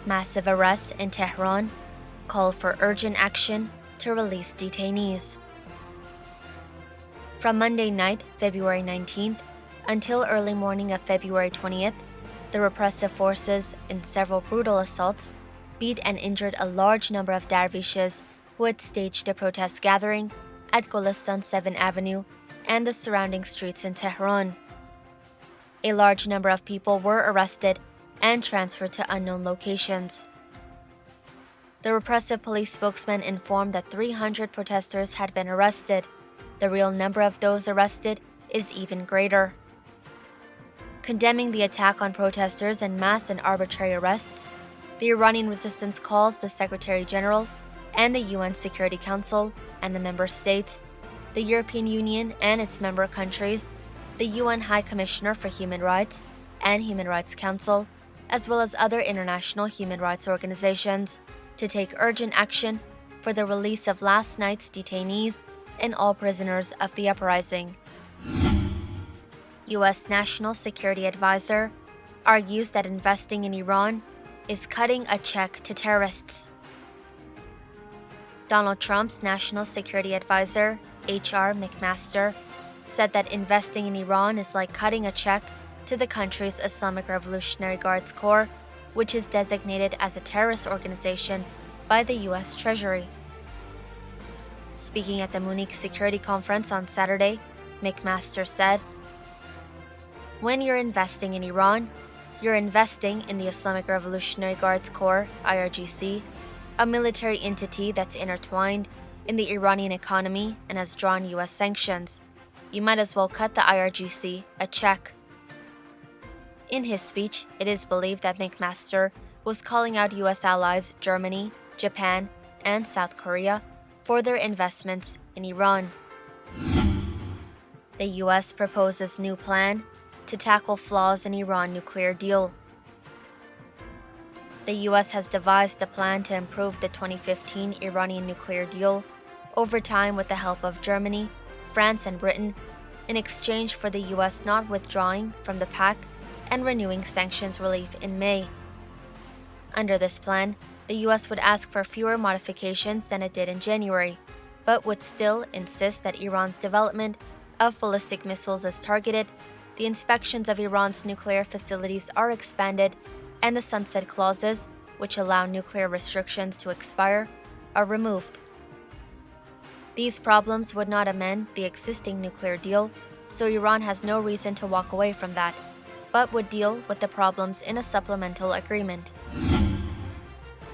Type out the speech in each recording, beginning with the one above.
Massive arrests in Tehran call for urgent action to release detainees. From Monday night, February 19th, until early morning of February 20th, the repressive forces, in several brutal assaults, beat and injured a large number of Dervishes who had staged a protest gathering at Golestan 7th Avenue and the surrounding streets in Tehran. A large number of people were arrested and transferred to unknown locations. The repressive police spokesman informed that 300 protesters had been arrested. The real number of those arrested is even greater. Condemning the attack on protesters and mass and arbitrary arrests, the Iranian Resistance calls the Secretary General and the UN Security Council and the member states, the European Union and its member countries, the UN High Commissioner for Human Rights and Human Rights Council, as well as other international human rights organizations, to take urgent action for the release of last night's detainees and all prisoners of the uprising. U.S. National Security Advisor argues that investing in Iran is cutting a check to terrorists. Donald Trump's National Security Advisor, H.R. McMaster, said that investing in Iran is like cutting a check to the country's Islamic Revolutionary Guards Corps, which is designated as a terrorist organization by the U.S. Treasury. Speaking at the Munich Security Conference on Saturday, McMaster said, "When you're investing in Iran, you're investing in the Islamic Revolutionary Guards Corps, IRGC, a military entity that's intertwined in the Iranian economy and has drawn U.S. sanctions. You might as well cut the IRGC a check." In his speech, it is believed that McMaster was calling out U.S. allies Germany, Japan, and South Korea for their investments in Iran. The U.S. proposes new plan to tackle flaws in Iran nuclear deal. The U.S. has devised a plan to improve the 2015 Iranian nuclear deal over time with the help of Germany, France, and Britain, in exchange for the U.S. not withdrawing from the pact and renewing sanctions relief in May. Under this plan, the U.S. would ask for fewer modifications than it did in January, but would still insist that Iran's development of ballistic missiles is targeted, the inspections of Iran's nuclear facilities are expanded, and the sunset clauses, which allow nuclear restrictions to expire, are removed. These problems would not amend the existing nuclear deal, so Iran has no reason to walk away from that, but would deal with the problems in a supplemental agreement.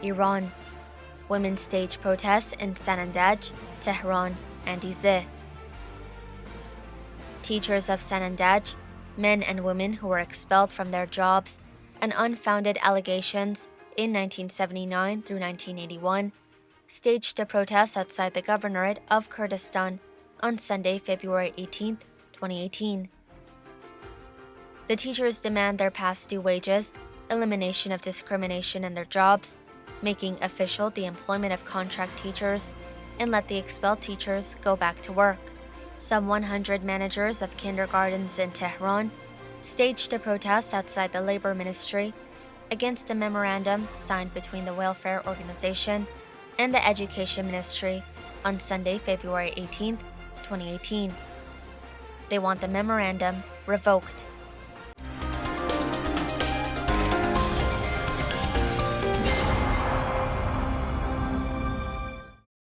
Iran. Women stage protests in Sanandaj, Tehran, and Izeh. Teachers of Sanandaj, men and women who were expelled from their jobs on unfounded allegations in 1979 through 1981, staged a protest outside the governorate of Kurdistan on Sunday, February 18, 2018. The teachers demand their past due wages, elimination of discrimination in their jobs, making official the employment of contract teachers, and let the expelled teachers go back to work. Some 100 managers of kindergartens in Tehran staged a protest outside the Labor Ministry against a memorandum signed between the Welfare Organization and the Education Ministry on Sunday, February 18, 2018. They want the memorandum revoked.